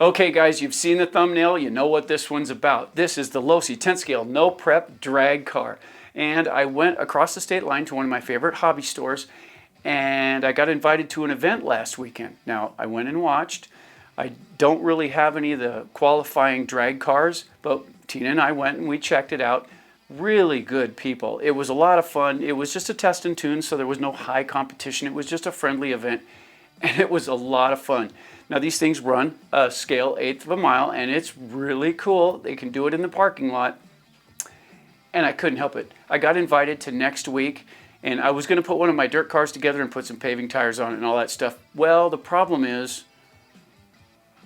Okay guys, you've seen the thumbnail, you know what this one's about. This is the Losi 10 scale no-prep drag car. And I went across the state line to one of my favorite hobby stores and I got invited to an event last weekend. Now, I went and watched. I don't really have any of the qualifying drag cars, but Tina and I went and we checked it out. Really good people. It was a lot of fun. It was just a test and tune, so there was no high competition. It was just a friendly event and it was a lot of fun. Now these things run a scale 1/8 of a mile and it's really cool. They can do it in the parking lot and I couldn't help it. I got invited to next week and I was going to put one of my dirt cars together and put some paving tires on it and all that stuff. Well, the problem is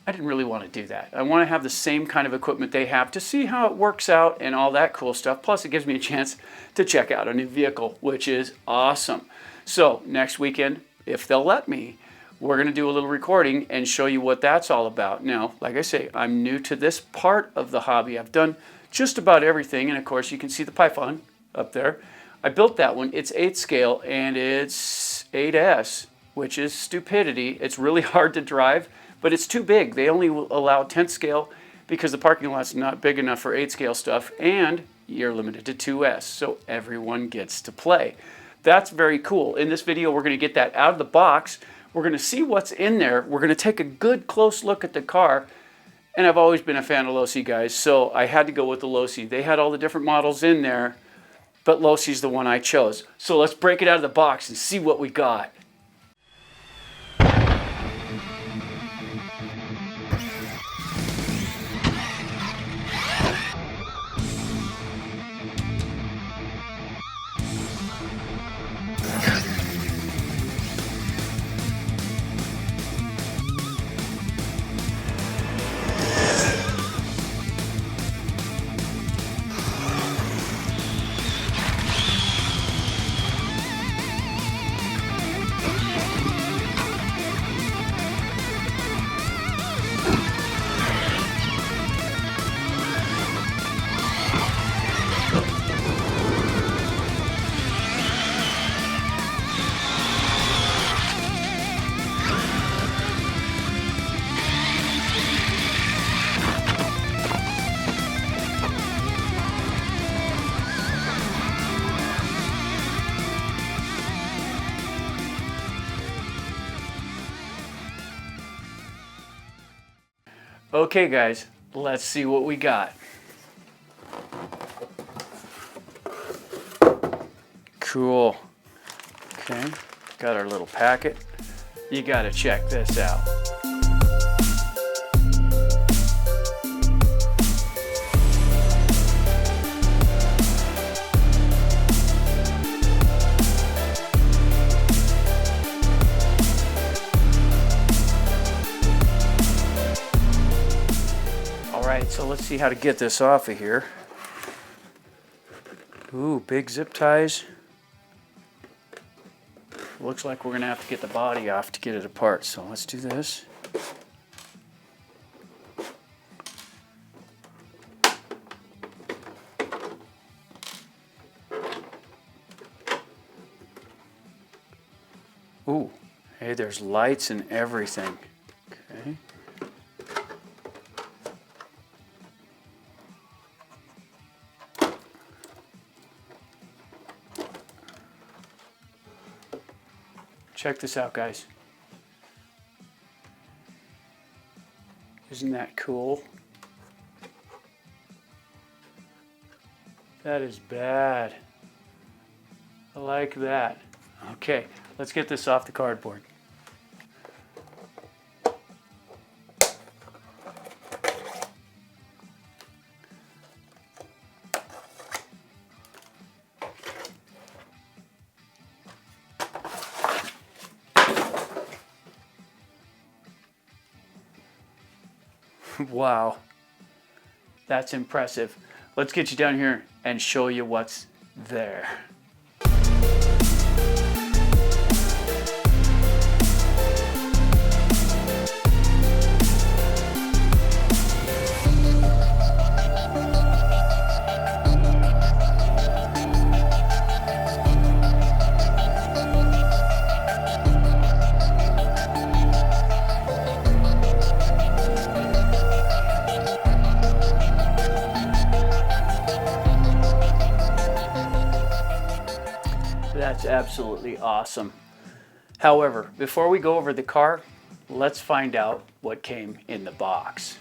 I didn't really want to do that. I want to have the same kind of equipment they have to see how it works out and all that cool stuff. Plus it gives me a chance to check out a new vehicle, which is awesome. So next weekend, if they'll let me, we're going to do a little recording and show you what that's all about. Now, like I say, I'm new to this part of the hobby. I've done just about everything, and of course you can see the Python up there. I built that one. It's 8 scale and it's 8S, which is stupidity. It's really hard to drive, but it's too big. They only allow 10 scale because the parking lot's not big enough for 8 scale stuff, and you're limited to 2S, so everyone gets to play. That's very cool. In this video, we're going to get that out of the box. We're going to see what's in there. We're going to take a good close look at the car. And I've always been a fan of Losi, guys, so I had to go with the Losi. They had all the different models in there, but Losi's the one I chose. So let's break it out of the box and see what we got. Okay guys, let's see what we got. Cool. Okay, got our little packet. You gotta check this out. So let's see how to get this off of here. Ooh, big zip ties. Looks like we're gonna have to get the body off to get it apart. So let's do this. Ooh, hey, there's lights and everything. Okay. Check this out, guys. Isn't that cool? That is bad. I like that. Okay, let's get this off the cardboard. Wow, that's impressive. Let's get you down here and show you what's there. That's absolutely awesome. However, before we go over the car, let's find out what came in the box.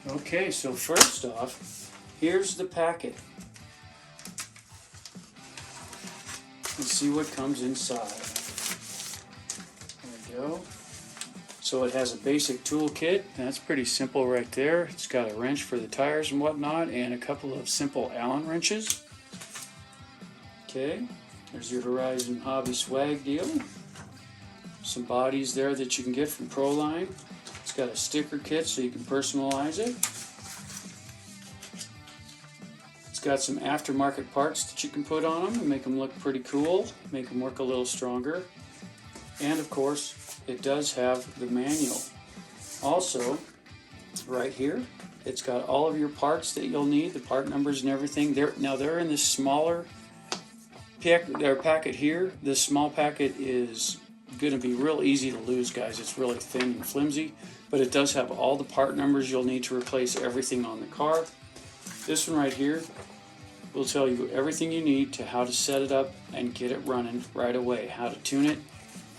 Okay, so first off, here's the packet. Let's see what comes inside. There we go. So it has a basic tool kit. That's pretty simple right there. It's got a wrench for the tires and whatnot, and a couple of simple Allen wrenches. Okay, there's your Horizon Hobby swag deal. Some bodies there that you can get from Proline. It's got a sticker kit so you can personalize it. It's got some aftermarket parts that you can put on them and make them look pretty cool, make them work a little stronger. And of course, it does have the manual. Also, right here, it's got all of your parts that you'll need, the part numbers and everything. They're in this smaller packet here. This small packet is going to be real easy to lose, guys. It's really thin and flimsy, but it does have all the part numbers you'll need to replace everything on the car. This one right here will tell you everything you need to how to set it up and get it running right away, how to tune it.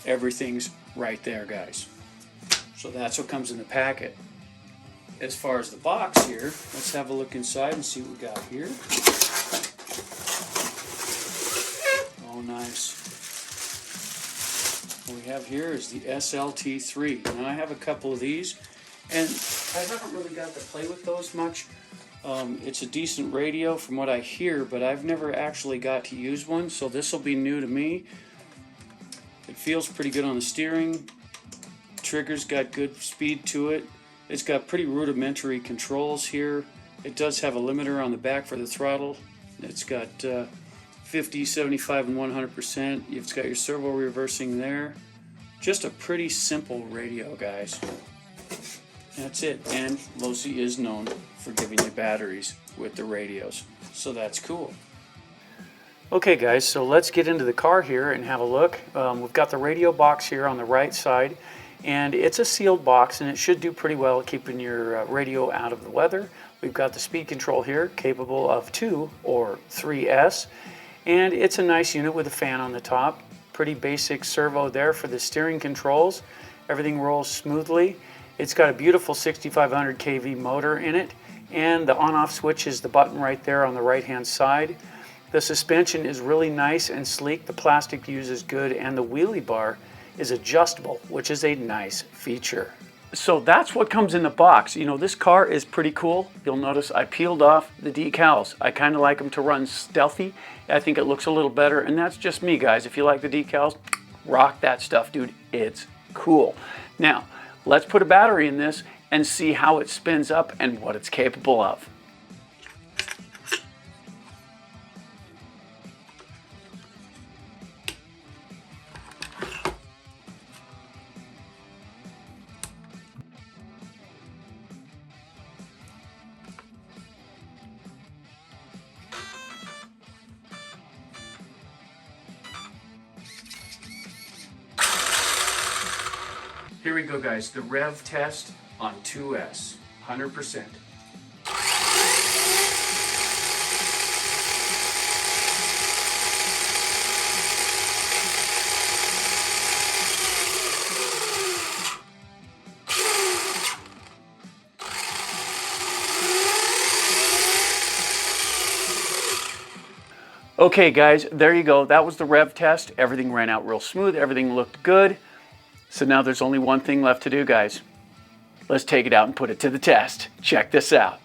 Everything's right there, guys. So that's what comes in the packet. As far as the box here, let's have a look inside and see what we got here. Oh, nice. What we have here is the SLT3. Now I have a couple of these, and I haven't really got to play with those much. It's a decent radio from what I hear, but I've never actually got to use one, so this will be new to me. It feels pretty good on the steering. Trigger's got good speed to it. It's got pretty rudimentary controls here. It does have a limiter on the back for the throttle. It's got 50, 75, and 100%. It's got your servo reversing there. Just a pretty simple radio, guys. That's it. And Losi is known for giving you batteries with the radios, so that's cool. Okay guys, so let's get into the car here and have a look. We've got the radio box here on the right side, and it's a sealed box, and it should do pretty well at keeping your radio out of the weather. We've got the speed control here, capable of 2 or 3S, and it's a nice unit with a fan on the top. Pretty basic servo there for the steering controls. Everything rolls smoothly. It's got a beautiful 6500 kV motor in it, and the on-off switch is the button right there on the right-hand side. The suspension is really nice and sleek. The plastic used is good, and the wheelie bar is adjustable, which is a nice feature. So that's what comes in the box. You know, this car is pretty cool. You'll notice I peeled off the decals. I kind of like them to run stealthy. I think it looks a little better, and that's just me, guys. If you like the decals, rock that stuff, dude. It's cool. Now, let's put a battery in this and see how it spins up and what it's capable of. Here we go, guys. The rev test on 2S, 100%. Okay, guys, there you go. That was the rev test. Everything ran out real smooth. Everything looked good. So now there's only one thing left to do, guys. Let's take it out and put it to the test. Check this out.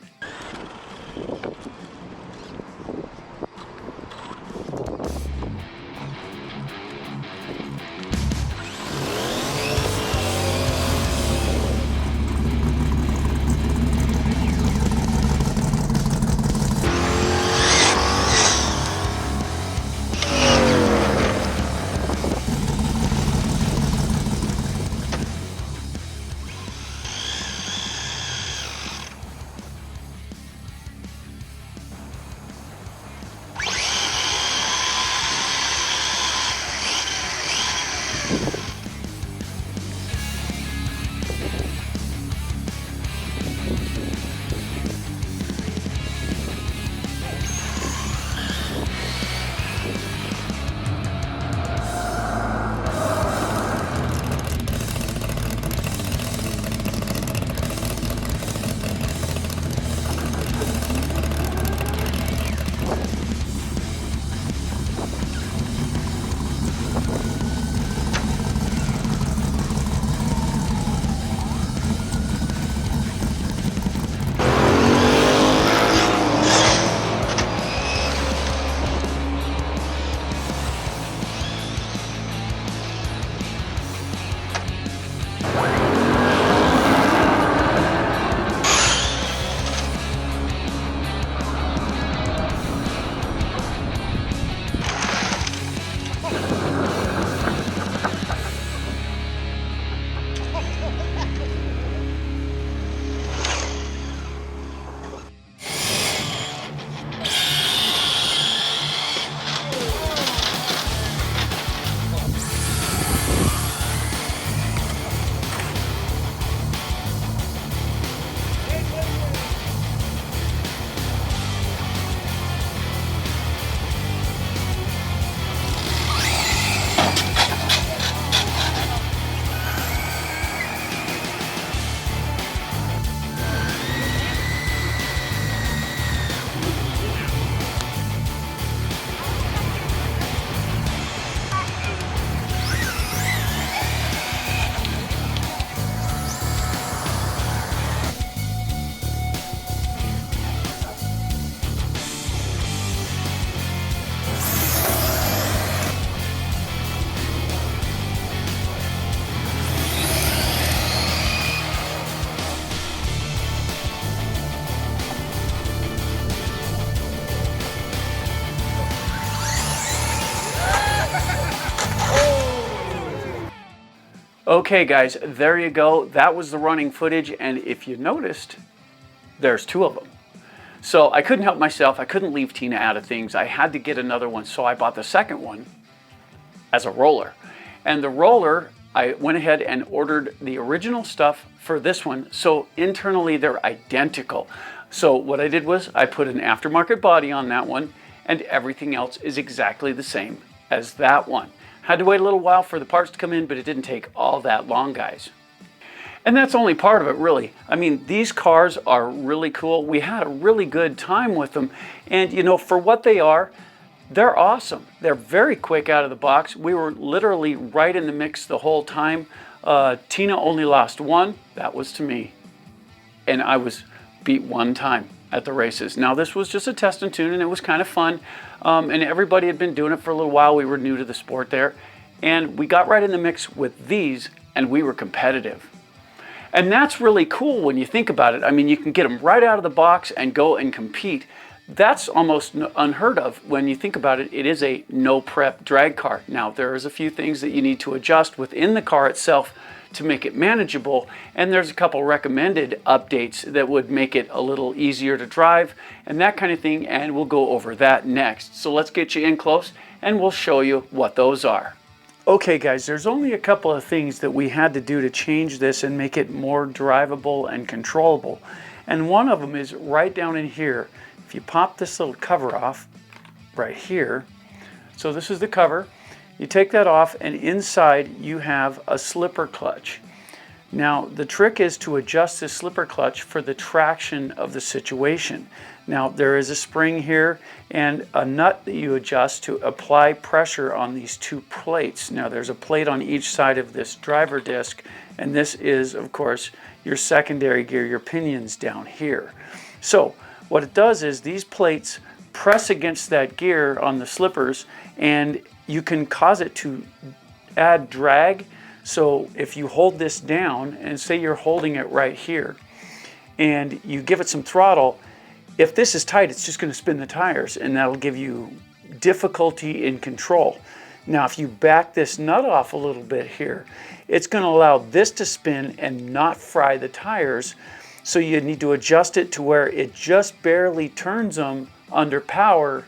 Okay guys, there you go. That was the running footage, and if you noticed, there's two of them. So I couldn't help myself. I couldn't leave Tina out of things. I had to get another one, so I bought the second one as a roller. And the roller, I went ahead and ordered the original stuff for this one, so internally they're identical. So what I did was I put an aftermarket body on that one, and everything else is exactly the same as that one. Had to wait a little while for the parts to come in, but it didn't take all that long, guys. And that's only part of it, really. I mean, these cars are really cool. We had a really good time with them. And, you know, for what they are, they're awesome. They're very quick out of the box. We were literally right in the mix the whole time. Tina only lost one. That was to me. And I was beat one time at the races. Now, this was just a test and tune, and it was kind of fun. And everybody had been doing it for a little while. We were new to the sport there. And we got right in the mix with these, and we were competitive. And that's really cool when you think about it. I mean, you can get them right out of the box and go and compete. That's almost unheard of when you think about it. It is a no-prep drag car. Now, there's a few things that you need to adjust within the car itself to make it manageable, and there's a couple recommended updates that would make it a little easier to drive and that kind of thing, and we'll go over that next. So let's get you in close and we'll show you what those are. Okay guys, there's only a couple of things that we had to do to change this and make it more drivable and controllable. And one of them is right down in here. If you pop this little cover off right here, so this is the cover, you take that off and inside you have a slipper clutch. Now the trick is to adjust this slipper clutch for the traction of the situation. Now there is a spring here and a nut that you adjust to apply pressure on these two plates. Now there's a plate on each side of this driver disc, and this is of course your secondary gear, your pinions down here. So what it does is these plates press against that gear on the slippers, and you can cause it to add drag. So if you hold this down and say you're holding it right here and you give it some throttle, if this is tight, it's just going to spin the tires, and that'll give you difficulty in control. Now, if you back this nut off a little bit here, it's going to allow this to spin and not fry the tires. So you need to adjust it to where it just barely turns them under power,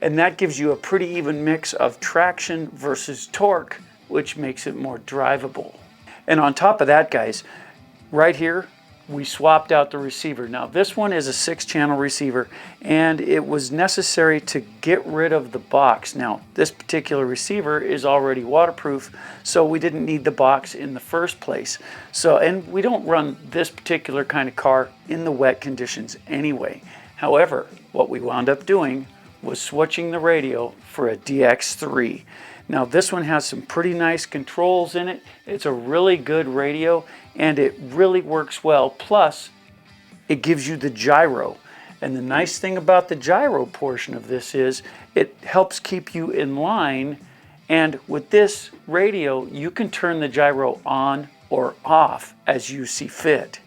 and that gives you a pretty even mix of traction versus torque, which makes it more drivable. And on top of that, guys, right here, we swapped out the receiver. Now this one is a 6-channel receiver, and it was necessary to get rid of the box. Now this particular receiver is already waterproof, so we didn't need the box in the first place. So, and we don't run this particular kind of car in the wet conditions anyway. However, what we wound up doing was switching the radio for a DX3. Now this one has some pretty nice controls in it. It's a really good radio, and it really works well. Plus, it gives you the gyro. And the nice thing about the gyro portion of this is it helps keep you in line. And with this radio, you can turn the gyro on or off as you see fit.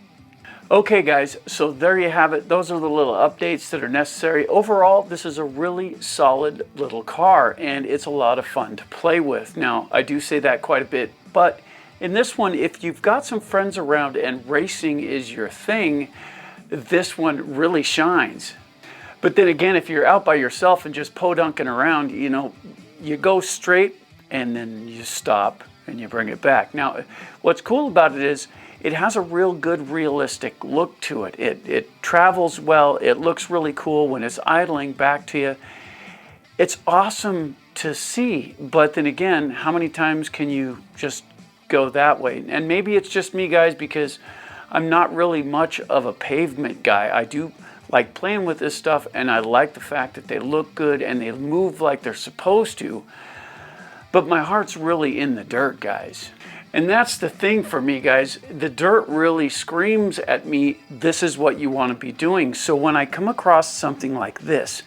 Okay guys, so there you have it. Those are the little updates that are necessary. Overall, this is a really solid little car, and it's a lot of fun to play with. Now, I do say that quite a bit, but in this one, if you've got some friends around and racing is your thing, this one really shines. But then again, if you're out by yourself and just podunking around, you know, you go straight and then you stop and you bring it back. Now, what's cool about it is it has a real good realistic look to it. It travels well. It looks really cool when it's idling back to you. It's awesome to see, but then again, how many times can you just go that way? And maybe it's just me, guys, because I'm not really much of a pavement guy. I do like playing with this stuff, and I like the fact that they look good and they move like they're supposed to, but my heart's really in the dirt, guys. And that's the thing for me, guys. The dirt really screams at me, this is what you want to be doing. So when I come across something like this,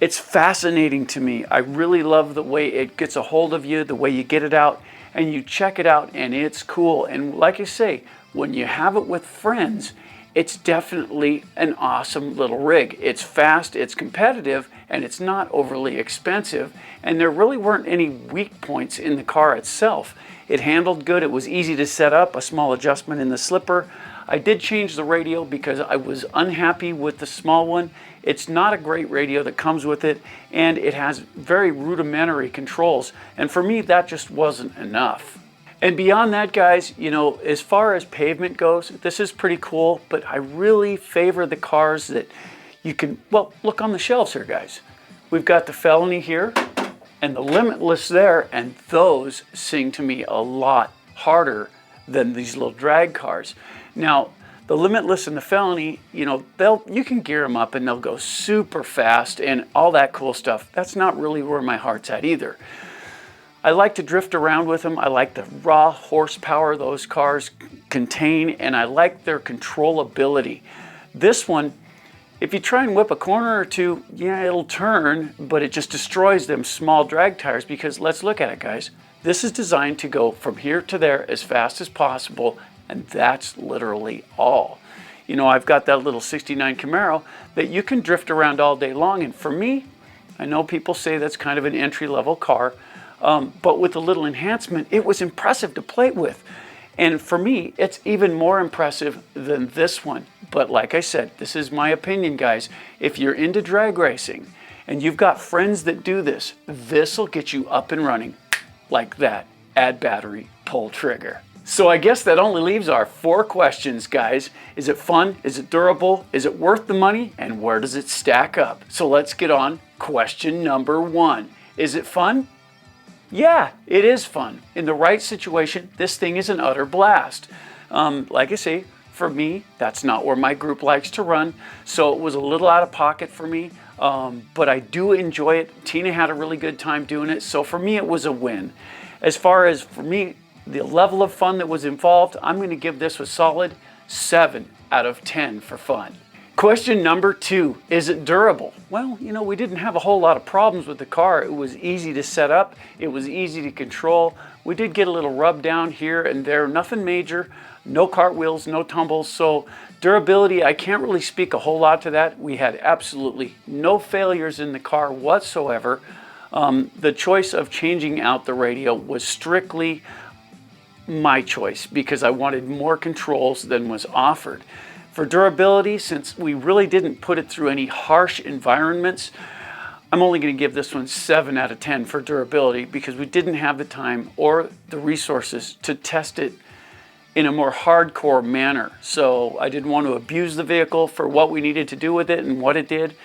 it's fascinating to me. I really love the way it gets a hold of you, the way you get it out, and you check it out, and it's cool. And like I say, when you have it with friends, it's definitely an awesome little rig. It's fast, it's competitive, and it's not overly expensive. And there really weren't any weak points in the car itself. It handled good, it was easy to set up, a small adjustment in the slipper. I did change the radio because I was unhappy with the small one. It's not a great radio that comes with it, and it has very rudimentary controls. And for me, that just wasn't enough. And beyond that, guys, you know, as far as pavement goes, this is pretty cool, but I really favor the cars that you can, well, look on the shelves here, guys. We've got the Felony here and the Limitless there, and those sing to me a lot harder than these little drag cars. Now, the Limitless and the Felony, you know, you can gear them up and they'll go super fast and all that cool stuff. That's not really where my heart's at either. I like to drift around with them. I like the raw horsepower those cars contain, and I like their controllability. This one, if you try and whip a corner or two, yeah, it'll turn, but it just destroys them small drag tires because let's look at it, guys. This is designed to go from here to there as fast as possible, and that's literally all. You know, I've got that little 69 Camaro that you can drift around all day long, and for me, I know people say that's kind of an entry-level car, but with a little enhancement, it was impressive to play with. And for me, it's even more impressive than this one. But like I said, this is my opinion, guys. If you're into drag racing and you've got friends that do this, this will get you up and running like that. Add battery, pull trigger. So I guess that only leaves our 4 questions, guys. Is it fun? Is it durable? Is it worth the money? And where does it stack up? So let's get on question number 1. Is it fun? Yeah, it is fun. In the right situation, this thing is an utter blast. Like I say, for me, that's not where my group likes to run, so it was a little out of pocket for me, but I do enjoy it. Tina had a really good time doing it, so for me, it was a win. As far as, for me, the level of fun that was involved, I'm going to give this a solid 7 out of 10 for fun. Question number 2, is it durable? Well, you know, we didn't have a whole lot of problems with the car. It was easy to set up. It was easy to control. We did get a little rub down here and there, nothing major, no cartwheels, no tumbles. So durability, I can't really speak a whole lot to that. We had absolutely no failures in the car whatsoever. The choice of changing out the radio was strictly my choice because I wanted more controls than was offered. For durability, since we really didn't put it through any harsh environments, I'm only going to give this one 7 out of 10 for durability because we didn't have the time or the resources to test it in a more hardcore manner. So I didn't want to abuse the vehicle for what we needed to do with it and what it did.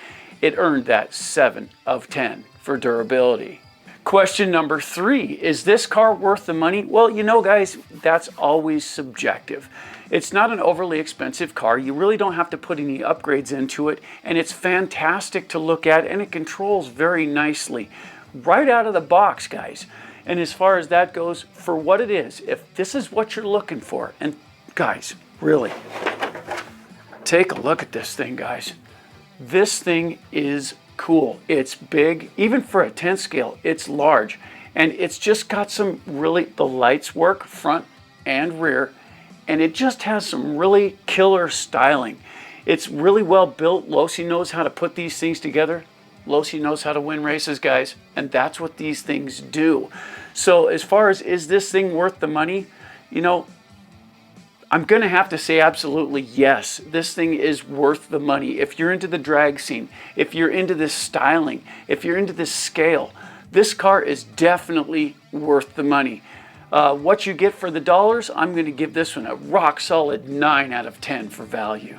It earned that 7 of 10 for durability. Question number 3, is this car worth the money? Well, you know, guys, that's always subjective. It's not an overly expensive car. You really don't have to put any upgrades into it, and it's fantastic to look at, and it controls very nicely right out of the box, guys. And as far as that goes, for what it is, if this is what you're looking for, and guys, really, take a look at this thing, guys. This thing is cool. It's big, even for a 10 scale, it's large, and it's just got some really, the lights work front and rear, and it just has some really killer styling. It's really well built. Losi knows how to put these things together. Losi knows how to win races, guys, and that's what these things do. So as far as, is this thing worth the money? You know, I'm going to have to say absolutely yes. This thing is worth the money. If you're into the drag scene, if you're into this styling, if you're into this scale, this car is definitely worth the money. What you get for the dollars, I'm going to give this one a rock solid 9 out of 10 for value.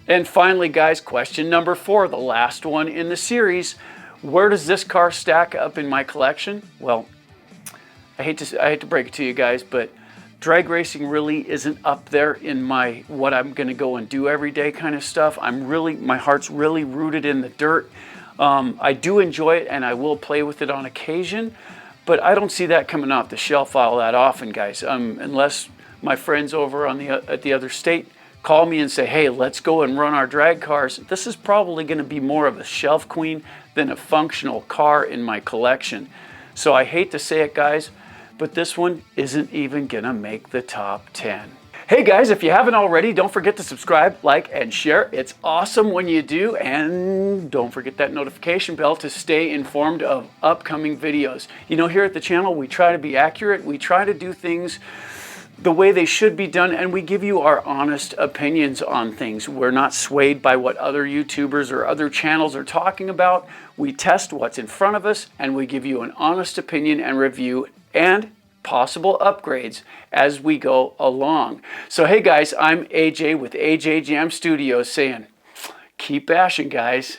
And finally, guys, question number 4, the last one in the series. Where does this car stack up in my collection? Well, I hate to break it to you guys, but drag racing really isn't up there in my what I'm going to go and do every day kind of stuff. My heart's really rooted in the dirt. I do enjoy it, and I will play with it on occasion. But I don't see that coming off the shelf all that often, guys, unless my friends over on at the other state call me and say, hey, let's go and run our drag cars. This is probably going to be more of a shelf queen than a functional car in my collection. So I hate to say it, guys, but this one isn't even going to make the top 10. Hey guys, if you haven't already, don't forget to subscribe, like, and share. It's awesome when you do, and don't forget that notification bell to stay informed of upcoming videos. You know, here at the channel, we try to be accurate. We try to do things the way they should be done, and we give you our honest opinions on things. We're not swayed by what other YouTubers or other channels are talking about. We test what's in front of us, and we give you an honest opinion and review and possible upgrades as we go along. So hey guys, I'm AJ with AJJAMStudios saying, keep bashing guys.